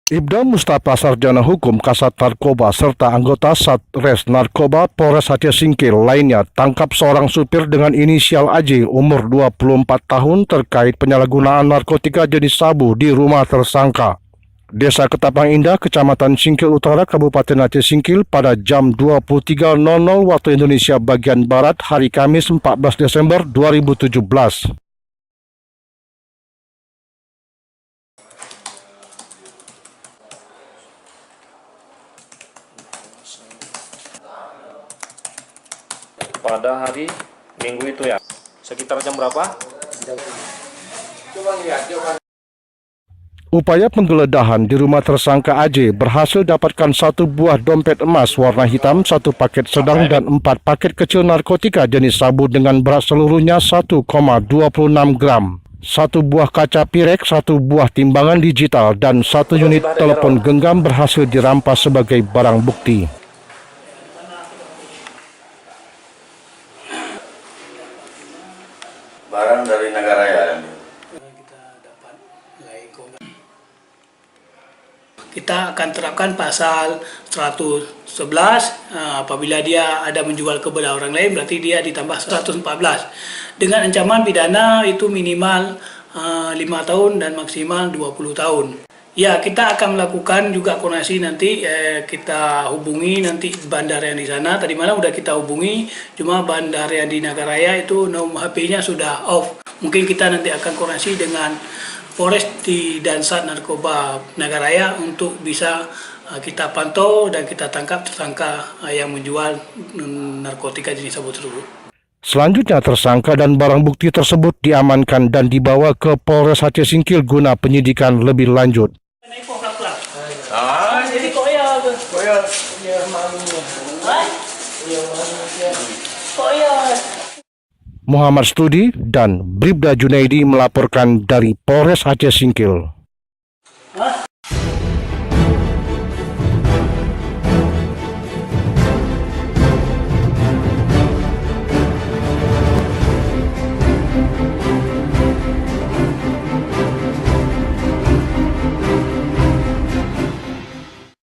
Ibda Mustafa Sarjana Hukum Kasat Narkoba serta anggota Satres Narkoba Polres Aceh Singkil lainnya tangkap seorang supir dengan inisial AJ umur 24 tahun terkait penyalahgunaan narkotika jenis sabu di rumah tersangka. Desa Ketapang Indah, Kecamatan Singkil Utara, Kabupaten Aceh Singkil pada jam 23.00 waktu Indonesia bagian Barat hari Kamis 14 Desember 2017. Pada hari Minggu itu ya, sekitar jam berapa? Upaya penggeledahan di rumah tersangka AJ berhasil dapatkan 1 buah dompet emas warna hitam, 1 paket sedang dan 4 paket kecil narkotika jenis sabu dengan berat seluruhnya 1,26 gram. 1 buah kaca pirek, 1 buah timbangan digital, dan 1 unit telepon genggam berhasil dirampas sebagai barang bukti. Barang dari Nagaraya. Kita akan terapkan pasal 111 apabila dia ada menjual kepada orang lain, berarti dia ditambah 114 dengan ancaman pidana itu minimal 5 tahun dan maksimal 20 tahun. Ya, kita akan melakukan juga koordinasi nanti, kita hubungi nanti bandar yang di sana. Tadi malam udah kita hubungi, cuma bandar yang di Nagaraya itu nomor HP-nya sudah off. Mungkin kita nanti akan koordinasi dengan Polres dan Sat Narkoba Nagaraya untuk bisa kita pantau dan kita tangkap tersangka yang menjual narkotika jenis sabu tersebut. Selanjutnya tersangka dan barang bukti tersebut diamankan dan dibawa ke Polres Aceh Singkil guna penyidikan lebih lanjut. Jadi koya. Muhammad Studi dan Bribda Junaidi melaporkan dari Polres Aceh Singkil.